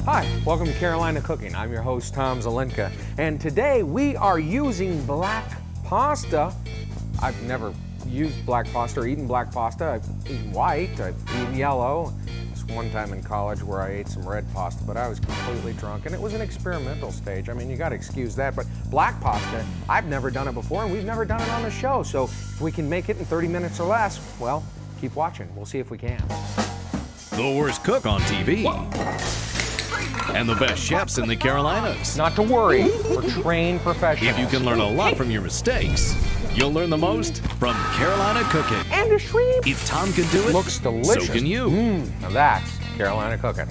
Hi, welcome to Carolina Cooking. I'm your host, Tom Zelenka, and today we are using black pasta. I've never used black pasta or eaten black pasta. I've eaten white, I've eaten yellow. This one time in college where I ate some red pasta, but I was completely drunk, and it was an experimental stage. I mean, you gotta excuse that, but black pasta, I've never done it before, and we've never done it on the show, so if we can make it in 30 minutes or less, well, keep watching. We'll see if we can. The worst cook on TV. And the best chefs in the Carolinas. Not to worry, we're trained professionals. If you can learn a lot from your mistakes, you'll learn the most from Carolina Cooking. And a shrimp. If Tom can do it, Looks delicious. so can you. Now that's Carolina Cooking.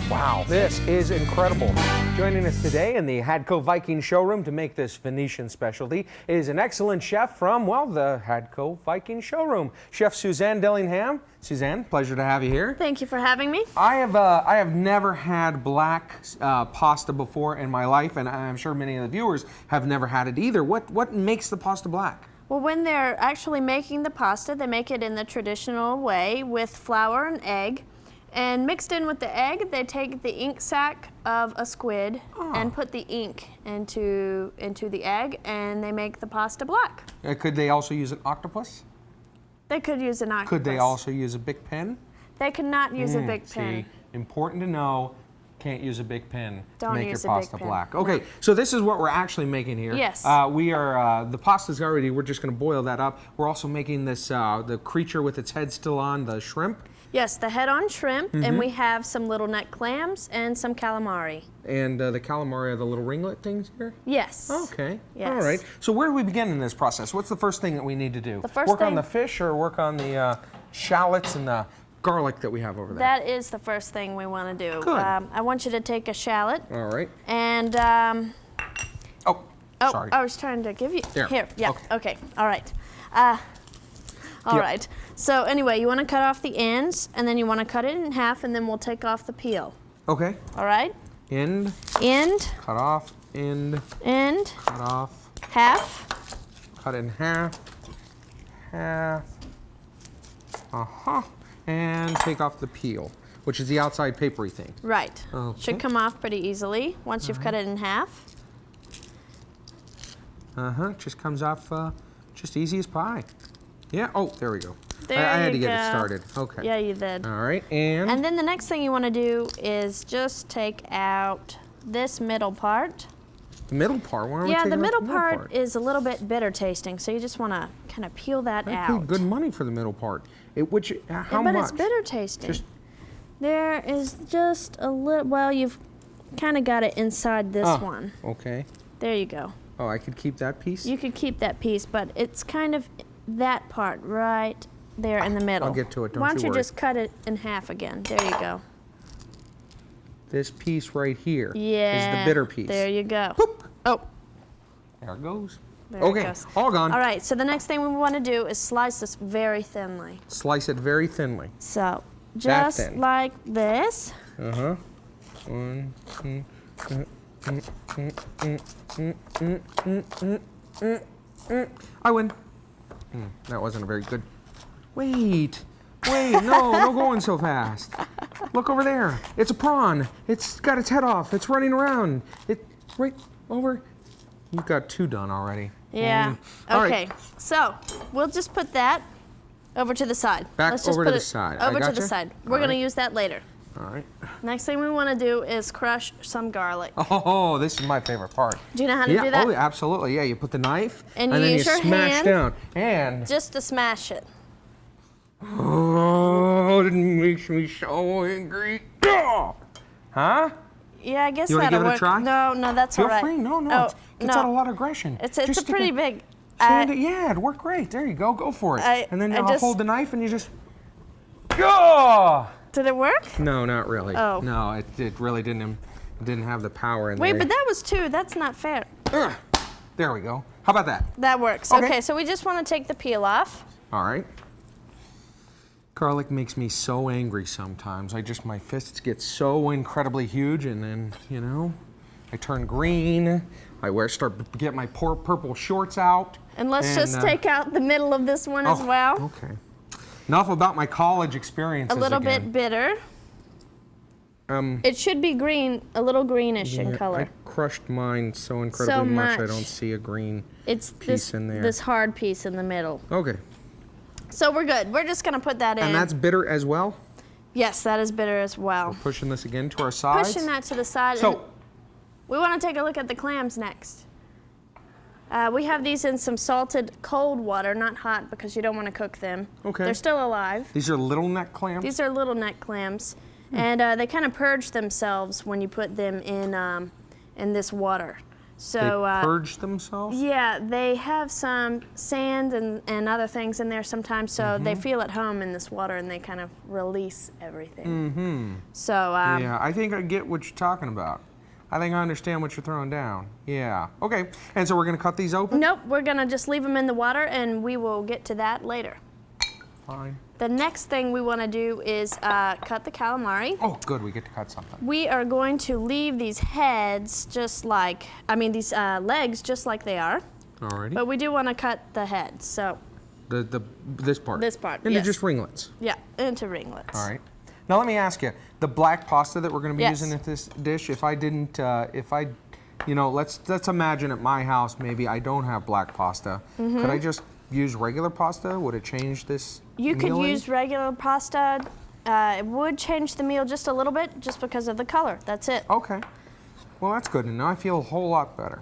Wow, this is incredible. Joining us today in the Hadco Viking showroom to make this Venetian specialty is an excellent chef from, well, the Hadco Viking showroom. Chef Suzanne Dillingham. Suzanne, pleasure to have you here. Thank you for having me. I have never had black pasta before in my life, and I'm sure many of the viewers have never had it either. What makes the pasta black? Well, when they're actually making the pasta, they make it in the traditional way with flour and egg. And mixed in with the egg, they take the ink sac of a squid and put the ink into the egg, and they make the pasta black. Could they also use an octopus? They could use an octopus. Could they also use a big pen? They could not use a big pen. See, important to know, can't use a big pen to make your use a big pasta pen. black. Okay, so this is what we're actually making here. Yes. We are, the pasta's already, we're just gonna boil that up. We're also making this, the creature with its head still on, the shrimp. Yes, the head-on shrimp, and we have some little neck clams and some calamari. And the calamari are the little ringlet things here? Yes. Okay, Yes. all right. So where do we begin in this process? What's the first thing that we need to do? The first work on thing- the fish or work on the shallots and the garlic that we have over there? That is the first thing we want to do. Good. I want you to take a shallot All right. and Oh, oh, sorry. I was trying to give you There. here. Yeah. Okay. Okay. All right. All Yep. right. So anyway, you want to cut off the ends, and then you want to cut it in half, and then we'll take off the peel. Okay. All right. End, End, cut off, end, end, cut off, half. cut in half, half, and take off the peel, which is the outside papery thing. Right. Okay. Should come off pretty easily once you've cut it in half. Just comes off just easy as pie. Yeah, oh, there we go. There I had to you get it go. started. Okay. Yeah, you did. All right, and And then the next thing you want to do is just take out this middle part. the middle part. Why are we Yeah, taking the out middle part is a little bit bitter tasting, so you just want to kind of peel that I out. paid good money for the middle part. How Yeah, but much? it's bitter tasting. Just- There is just a little, well, you've kind of got it inside this one. Okay. There you go. Oh, I could keep that piece? You could keep that piece, but it's kind of that part right there in the middle. I'll get to it, don't Why don't you you worry. just cut it in half again? There you go. This piece right here Yeah. is the bitter piece. There you go. Boop. Oh, There it goes. there Okay, it goes. all gone. All right, so the next thing we want to do is slice this very thinly. Slice it very thinly. So just thin. like this. One, two, I win. That wasn't a very good. Wait, no going so fast. Look over there. It's a prawn. It's got its head off. It's running around. It right over. You've got two done already. Yeah. All right. Okay. So we'll just put that over to the side. Back Let's just over to put the it side. I Over to the gotcha. side. All We're going to right. use that later. All right. Next thing we want to do is crush some garlic. Oh, this is my favorite part. Do you know how to do that? Oh, yeah, absolutely. Yeah, you put the knife And then you you use your smash hand. down. And Just to smash it. oh, it makes me so angry. Oh! Huh? Yeah, I guess You wanna that'll give it a work. try? No, that's Feel all right. free. No. Oh, It gets out a lot of aggression. It's Just a stick pretty big. Stand it. Yeah, it'd work great. There you go. Go for it. And then I I'll just- hold the knife and you just. Oh! Did it work? No, not really. Oh. No, it really didn't have the power in Wait, there. but that was two. That's not fair. Ugh. There we go. How about that? That works. Okay. Okay, so we just want to take the peel off. All right. Garlic makes me so angry sometimes. My fists get so incredibly huge, and then, I turn green. Start to get my poor purple shorts out. And let's just take out the middle of this one as well. Okay. Enough about my college experiences A little again. bit bitter. It should be green, a little greenish in color. I crushed mine so incredibly much I don't see a green piece in there. This hard piece in the middle. Okay. So we're good. We're just gonna put that in. And that's bitter as well? Yes, that is bitter as well. We're pushing this again to our sides. Pushing that to the side. So we want to take a look at the clams next. We have these in some salted cold water, not hot because you don't want to cook them. Okay. They're still alive. These are little neck clams? These are little neck clams. And they kind of purge themselves when you put them in this water. So they purge themselves? Yeah, they have some sand and other things in there sometimes, so they feel at home in this water and they kind of release everything. So yeah, I think I get what you're talking about. I think I understand what you're throwing down. Yeah. Okay. And so we're going to cut these open? Nope, we're going to just leave them in the water and we will get to that later. Fine. The next thing we want to do is cut the calamari. Oh, good, we get to cut something. We are going to leave these heads just like, these legs just like they are. Alrighty. But we do want to cut the head, so. This part? This part, Into yes. just ringlets? Yeah, into ringlets. All right. Now let me ask you, the black pasta that we're going to be Yes. using at this dish, if I didn't, let's imagine at my house maybe I don't have black pasta. Could I just use regular pasta? Would it change this You could meal use regular pasta. It would change the meal just a little bit, just because of the color. That's it. Okay. Well, that's good to know. I feel a whole lot better.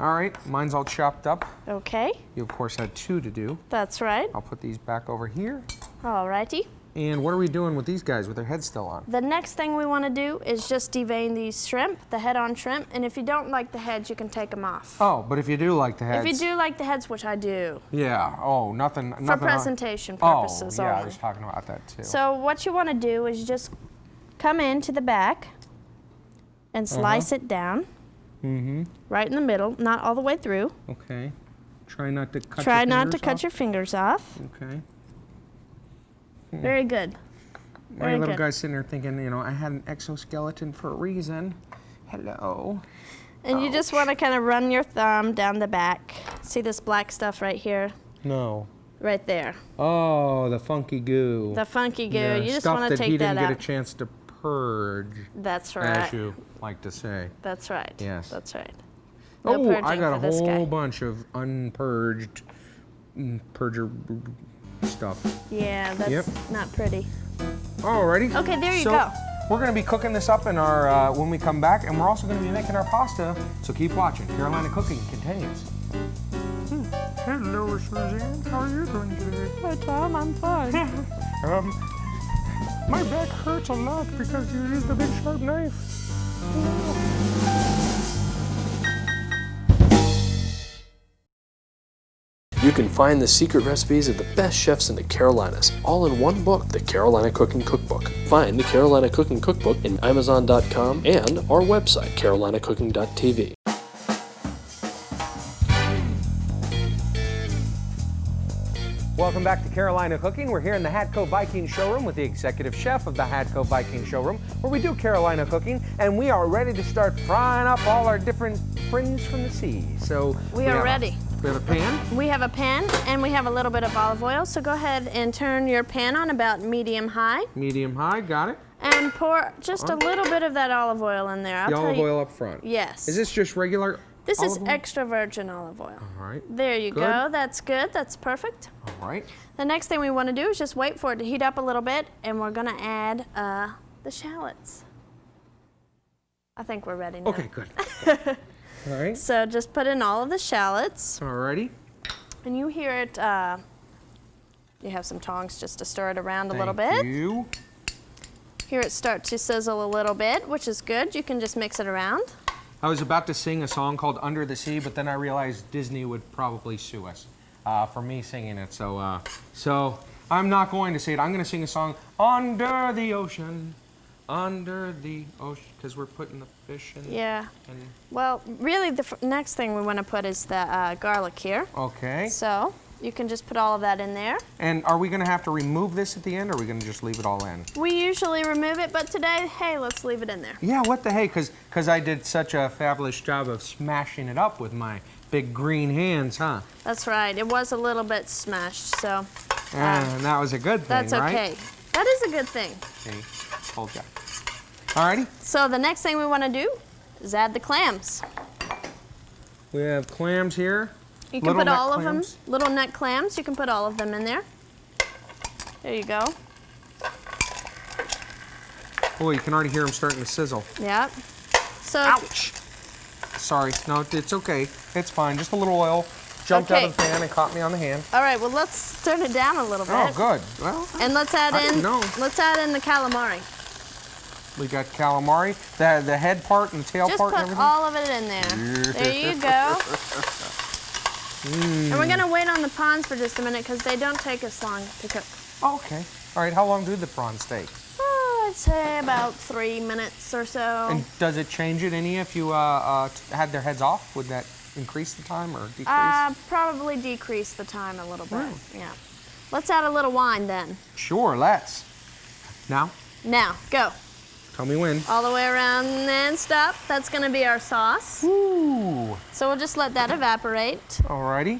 All right, mine's all chopped up. Okay. You, of course, had 2 to do. That's right. I'll put these back over here. Alrighty. And what are we doing with these guys with their heads still on? The next thing we want to do is just devein these shrimp, the head-on shrimp, and if you don't like the heads, you can take them off. Oh, but if you do like the heads. If you do like the heads, which I do. Yeah. Oh, nothing. For presentation purposes only. Oh, yeah, only. I was talking about that too. So what you want to do is just come into the back and slice it down. Right in the middle, not all the way through. Okay. Try not to cut your fingers Try not to off. cut your fingers off. Okay. Very good. My Very little good. guy's sitting there thinking, I had an exoskeleton for a reason. Hello. And you just want to kind of run your thumb down the back. See this black stuff right here? No. Right there. Oh, the funky goo. The funky goo. Yeah, You just stuff want to that he take that didn't out. get a chance to purge, That's right. as you like to say. That's right. Yes. That's right. No Oh, purging I got a for this whole guy. bunch of unpurged purger stuff. Yeah, that's Yep. not pretty. Alrighty. Okay, there you so go. We're going to be cooking this up in our when we come back, and we're also going to be making our pasta. So keep watching. Carolina Cooking continues. Hello, Suzanne. How are you doing today? Hi, Tom. I'm fine. My back hurts a lot because you used a big sharp knife. You can find the secret recipes of the best chefs in the Carolinas, all in one book, the Carolina Cooking Cookbook. Find the Carolina Cooking Cookbook in Amazon.com and our website, carolinacooking.tv. Welcome back to Carolina Cooking. We're here in the Hadco Viking Showroom with the executive chef of the Hadco Viking Showroom, where we do Carolina cooking, and we are ready to start frying up all our different friends from the sea. So We are ready. We have a pan. We have a pan and we have a little bit of olive oil. So go ahead and turn your pan on about medium-high Medium high, got it. and pour just a little bit of that olive oil in there. I'll The tell olive you. oil up front. Yes. Is this just regular This is olive oil? extra virgin olive oil. All right. There you Good. go. That's good. That's perfect. All right. The next thing we want to do is just wait for it to heat up a little bit, and we're going to add the shallots. I think we're ready now. Okay, good. All right. So just put in all of the shallots, All righty. and you hear it. You have some tongs just to stir it around a little Thank bit. you. Hear it start to sizzle a little bit, which is good. You can just mix it around. I was about to sing a song called Under the Sea, but then I realized Disney would probably sue us for me singing it. So I'm not going to say it. I'm going to sing a song, Under the Ocean, because we're putting the fish in. Yeah. And, Well, really, the next thing we want to put is the garlic here. okay. So you can just put all of that in there. And are we going to have to remove this at the end, or are we going to just leave it all in? We usually remove it, but today, hey, let's leave it in there. Yeah, what the hey, because I did such a fabulous job of smashing it up with my big green hands, huh? That's right. It was a little bit smashed, so And that was a good thing, that's right? okay. That is a good thing. See, told ya. Alrighty. So the next thing we want to do is add the clams. We have clams here. You can put all of them, little neck clams, you can put all of them in there. There you go. Oh, you can already hear them starting to sizzle. Yep. So ouch! Sorry, no, it's okay. It's fine. Just a little oil jumped out of the pan and caught me on the hand. All right, well, let's turn it down a little bit. Oh, good. Well, and let's add in the calamari. We got calamari, the head part and the tail part and everything. Just put all of it in there. There you go. And we're gonna wait on the prawns for just a minute because they don't take as long to cook. Oh, okay. All right, how long do the prawns take? I'd say about 3 minutes or so. And does it change it any if you had their heads off? Would that increase the time or decrease? Probably decrease the time a little bit, yeah. Let's add a little wine then. Sure, let's. Now? Now, go. Tell me when. All the way around and stop. That's gonna be our sauce. Ooh. So we'll just let that evaporate. Alrighty.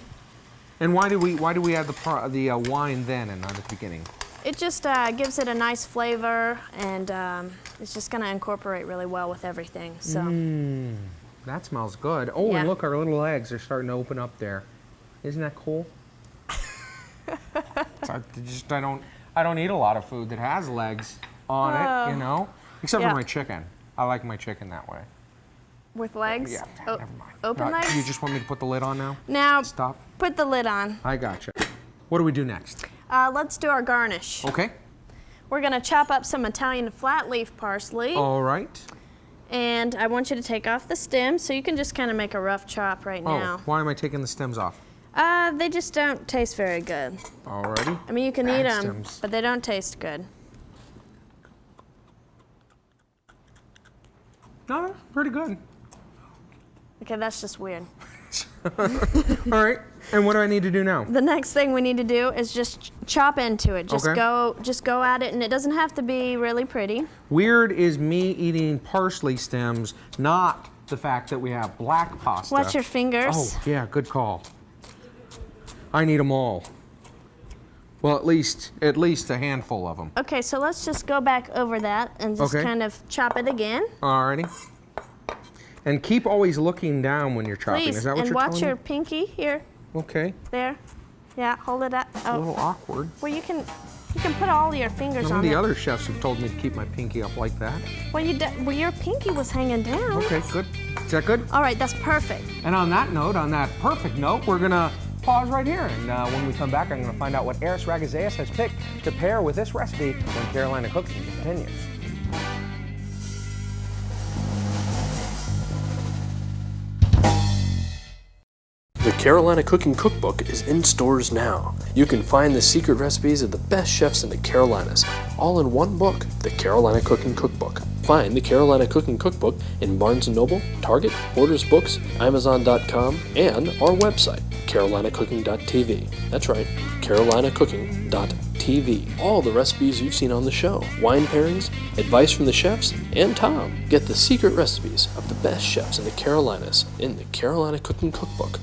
And why do we add the wine then and not at the beginning? It just gives it a nice flavor, and it's just gonna incorporate really well with everything. So. That smells good. Oh, yeah. And look, our little eggs are starting to open up there. Isn't that cool? I don't eat a lot of food that has legs on it, you know. Except for my chicken. I like my chicken that way. With legs? Yeah, never mind. Open legs? You just want me to put the lid on now? Now, stop. Put the lid on. I gotcha. What do we do next? Let's do our garnish. Okay. We're gonna chop up some Italian flat leaf parsley. All right. And I want you to take off the stem, so you can just kind of make a rough chop right now. Why am I taking the stems off? They just don't taste very good. Alrighty. I mean, you can eat them, but they don't taste good. No, pretty good. Okay, that's just weird. All right, and what do I need to do now? The next thing we need to do is just chop into it. Just go at it, and it doesn't have to be really pretty. Weird is me eating parsley stems, not the fact that we have black pasta. Watch your fingers. Oh, yeah, good call. I need them all. Well, at least a handful of them. Okay, so let's just go back over that and just kind of chop it again. Alrighty. And keep always looking down when you're chopping. Please, is that what you're telling me? And watch your me? pinky here. Okay. There. Yeah, hold it up. A little awkward. Well, you can put all your fingers on it. Some of the other chefs have told me to keep my pinky up like that. Well, your pinky was hanging down. Okay, good. Is that good? All right, that's perfect. And on that perfect note, we're gonna pause right here. And when we come back, I'm gonna find out what Eris Ragazeas has picked to pair with this recipe when Carolina Cooking continues. The Carolina Cooking Cookbook is in stores now. You can find the secret recipes of the best chefs in the Carolinas, all in one book, the Carolina Cooking Cookbook. Find the Carolina Cooking Cookbook in Barnes & Noble, Target, Borders Books, Amazon.com, and our website, carolinacooking.tv. That's right, carolinacooking.tv. All the recipes you've seen on the show, wine pairings, advice from the chefs, and Tom. Get the secret recipes of the best chefs in the Carolinas in the Carolina Cooking Cookbook.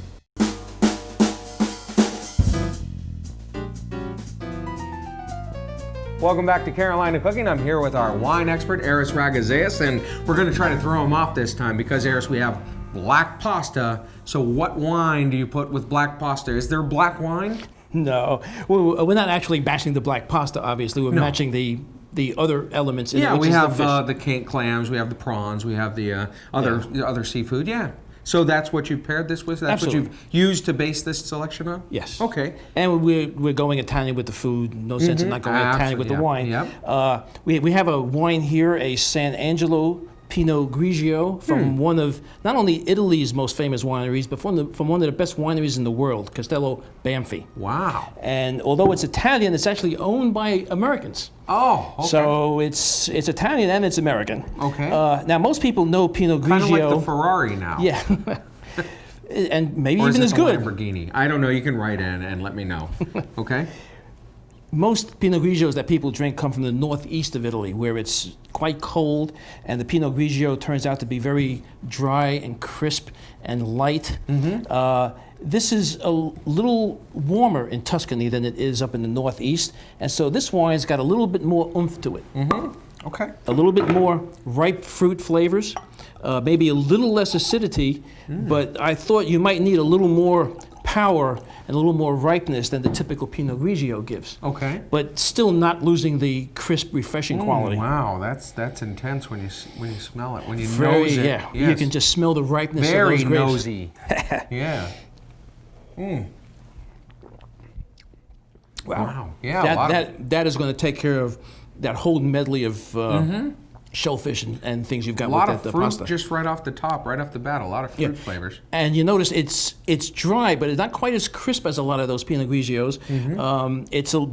Welcome back to Carolina Cooking. I'm here with our wine expert, Eris Ragazeas, and we're going to try to throw him off this time because, Eris, we have black pasta. So what wine do you put with black pasta? Is there black wine? No. Well, we're not actually matching the black pasta, obviously. We're matching the other elements in it, which we is have the canned clams, we have the prawns, we have the other seafood, So that's what you paired this with? That's Absolutely. what you've used to base this selection on? Yes. Okay. And we're going Italian with the food. No sense in not going Italian with the wine. Yep. We have a wine here, a San Angelo Pinot Grigio from one of not only Italy's most famous wineries, but from one of the best wineries in the world, Castello Banfi. Wow. And although it's Italian, it's actually owned by Americans. Oh, okay. So it's Italian and it's American. Okay. Now most people know Pinot Grigio. Kind of like the Ferrari now. Yeah. And maybe or even as good. Lamborghini. I don't know. You can write in and let me know. Okay. Most Pinot Grigios that people drink come from the northeast of Italy, where it's quite cold, and the Pinot Grigio turns out to be very dry and crisp and light. This is a little warmer in Tuscany than it is up in the northeast, and so this wine's got a little bit more oomph to it. Okay. A little bit more ripe fruit flavors, maybe a little less acidity, but I thought you might need a little more power and a little more ripeness than the typical Pinot Grigio gives. Okay. But still not losing the crisp, refreshing quality. Wow, that's intense when you smell it, when you Very, nose it. yeah. Yes. You can just smell the ripeness Very of those grapes. nosy. Yeah. Wow. Yeah. That is going to take care of that whole medley of shellfish and things you've got a lot with of that fruit pasta. just right off the top, right off the bat. A lot of fruit flavors. And you notice it's dry, but it's not quite as crisp as a lot of those Pinot Grigios.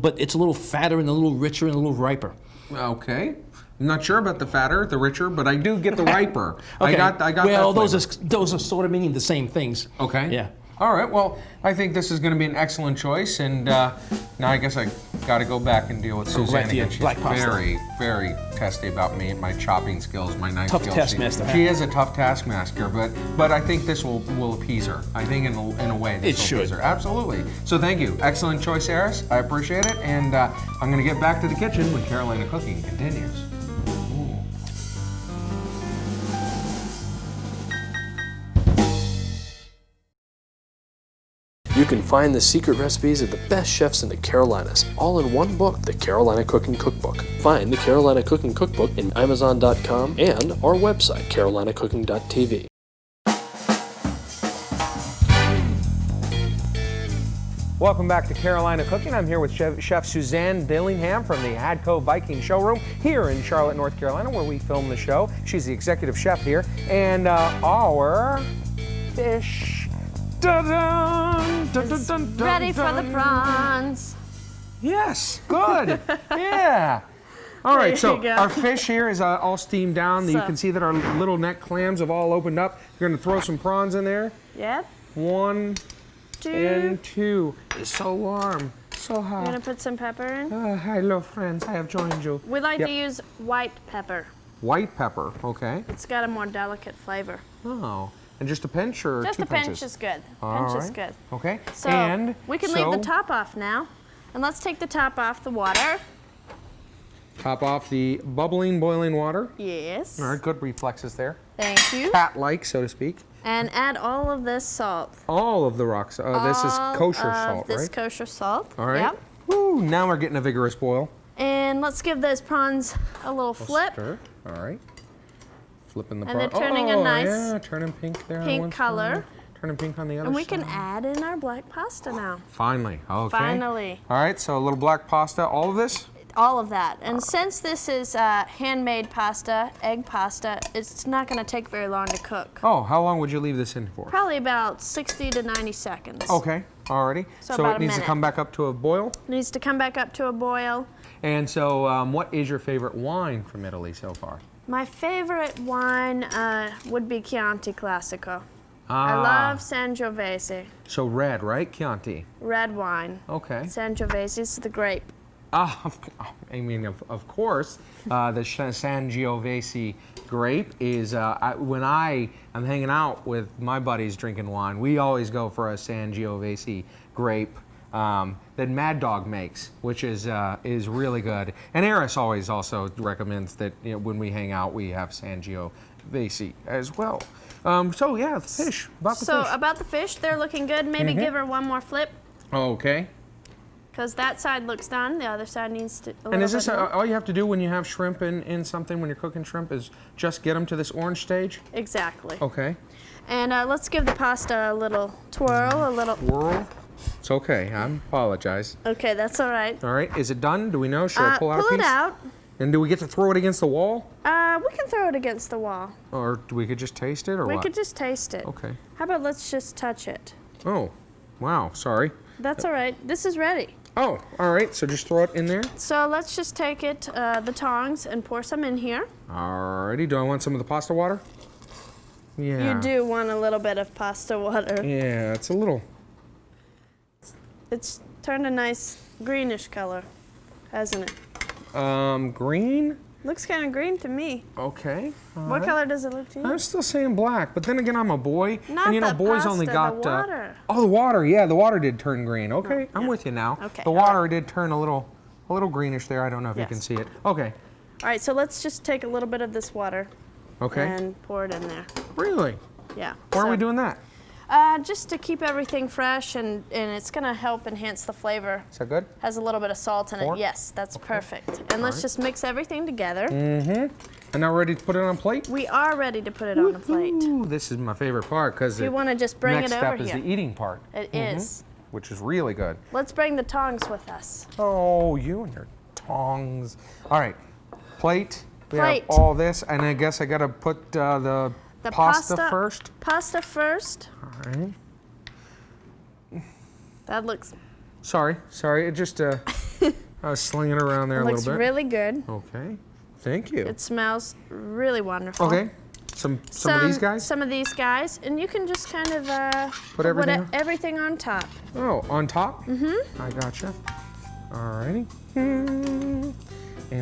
But it's a little fatter and a little richer and a little riper. Okay. I'm not sure about the fatter, the richer, but I do get the riper. Okay. I got well, that those are sort of meaning the same things. Okay. Yeah. All right. Well, I think this is going to be an excellent choice, and now I guess I got to go back and deal with Go back Suzanne to your again. She's black pasta. very, very testy about me, my chopping skills, my knife Tough skills. taskmaster. She is a tough taskmaster, but I think this will appease her. I think in a way this will appease her. Absolutely. So thank you. Excellent choice, Eris. I appreciate it, and I'm going to get back to the kitchen when Carolina Cooking continues. You can find the secret recipes of the best chefs in the Carolinas, all in one book, the Carolina Cooking Cookbook. Find the Carolina Cooking Cookbook in Amazon.com and our website, carolinacooking.tv. Welcome back to Carolina Cooking. I'm here with Chef Suzanne Dillingham from the Hadco Viking Showroom here in Charlotte, North Carolina, where we film the show. She's the executive chef here. And our fish... Ready for the prawns. Yes, good. Yeah. All right, There so you go. our fish here is all steamed down. You So- can see that our little neck clams have all opened up. You're going to throw some prawns in there. Yep. 1 Two. and 2. It's so warm, so You're hot. gonna put some pepper in. Hello, friends. I have joined you. We like Yep. to use white pepper. White pepper, okay. It's got a more delicate flavor. Oh, and just a pinch or Just two a pinch pinches? is good. All Pinch is right. good. Okay. So and we can leave the top off now. And let's take the top off the water. Top off the bubbling, boiling water. Yes. All right, good reflexes there. Thank you. Cat-like, so to speak. And add all of this salt. All of the rocks. This is kosher salt, This right? kosher salt. All right. Yep. Woo, now we're getting a vigorous boil. And let's give those prawns a little flip. Stir. All right. Flipping the And they're prawn. turning a nice yeah, turning pink there on pink one color. side, turning pink on the other And we side. can add in our black pasta now. Finally. Okay. Finally. All right, so a little black pasta, all of this? All of that. And since this is handmade pasta, egg pasta, it's not going to take very long to cook. Oh, how long would you leave this in for? Probably about 60 to 90 seconds. Okay, alrighty. So So about it a needs to minute. come back up to a boil. Needs to come back up to a boil. And so what is your favorite wine from Italy so far? My favorite wine would be Chianti Classico. I Ah. love Sangiovese, So red, right? Chianti. red wine. Okay. Sangiovese is the grape. I mean, of course, the Sangiovese grape is, when I am hanging out with my buddies drinking wine, we always go for a Sangiovese grape that Mad Dog makes, which is really good. And Eris always also recommends that when we hang out, we have Sangiovese as well. So yeah, the fish, about the So fish. about the fish, they're looking good. Maybe give her one more flip, Okay. because that side looks done. The other side needs to. And is this bit more. all you have to do when you have shrimp in something, when you're cooking shrimp, is just get them to this orange stage? Exactly. Okay. And let's give the pasta a little twirl, a little. Whirl. It's okay. I apologize. Okay, that's all right. All right. Is it done? Do we know? Should I pull out a pull piece? it out. And do we get to throw it against the wall? We can throw it against the wall. Or we could just taste it, or We what? could just taste it. Okay. How about let's just touch it? Oh, wow. Sorry. That's all right. This is ready. Oh, all right. So just throw it in there. So let's just take it, the tongs, and pour some in here. Alrighty. Do I want some of the pasta water? Yeah. You do want a little bit of pasta water. Yeah, it's a little. It's turned a nice greenish color, hasn't it? Green. Looks kind of green to me. Okay. all What right. color does it look to you? I'm still saying black, but then again, I'm a boy, Not and you know, the boys pasta, only the got. water. Oh, the water. Yeah, the water did turn green. Okay, I'm yeah. with you now. Okay, The all water did turn a little greenish there. I don't know if you can Yes. see it. Okay. All right, so let's just take a little bit of this water Okay. and pour it in there. Really? Yeah. Why are so- we doing that? Just to keep everything fresh, and it's gonna help enhance the flavor. Is that good? Has a little bit of salt in More? it. Yes, that's perfect. And let's just mix everything together. And now ready to put it on a plate? We are ready to put it on a plate. Ooh, this is my favorite part because You want to just bring next it over step is here. the eating part, It is. which is really good. Let's bring the tongs with us. Oh, you and your tongs. All right, plate. We Plate. have all this, and I guess I gotta put the pasta first. Pasta first. All right. That looks Sorry. It just I was slinging it around there a looks little bit. really good. Okay. Thank you. It smells really wonderful. Okay. Some of these guys. Some of these guys, and you can just kind of Put everything on? everything on top. Oh, on top? Mm-hmm. I gotcha. Alrighty. And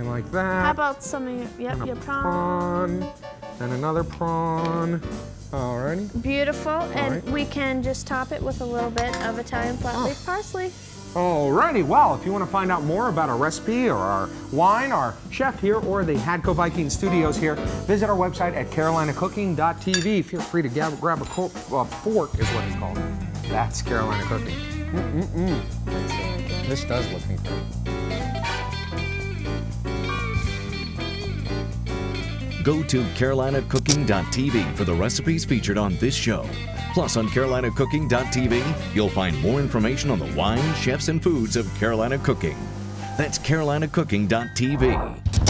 like that. How about some of your, and your a prawn? prawn. And another prawn. Alrighty. Beautiful, and right. we can just top it with a little bit of Italian flat leaf parsley. Alrighty, well, if you want to find out more about our recipe or our wine, our chef here, or the Hadco Viking Studios here, visit our website at carolinacooking.tv. Feel free to grab a fork, is what it's called. That's Carolina Cooking. This does look incredible. Go to carolinacooking.tv for the recipes featured on this show. Plus, on carolinacooking.tv, you'll find more information on the wine, chefs, and foods of Carolina Cooking. That's carolinacooking.tv.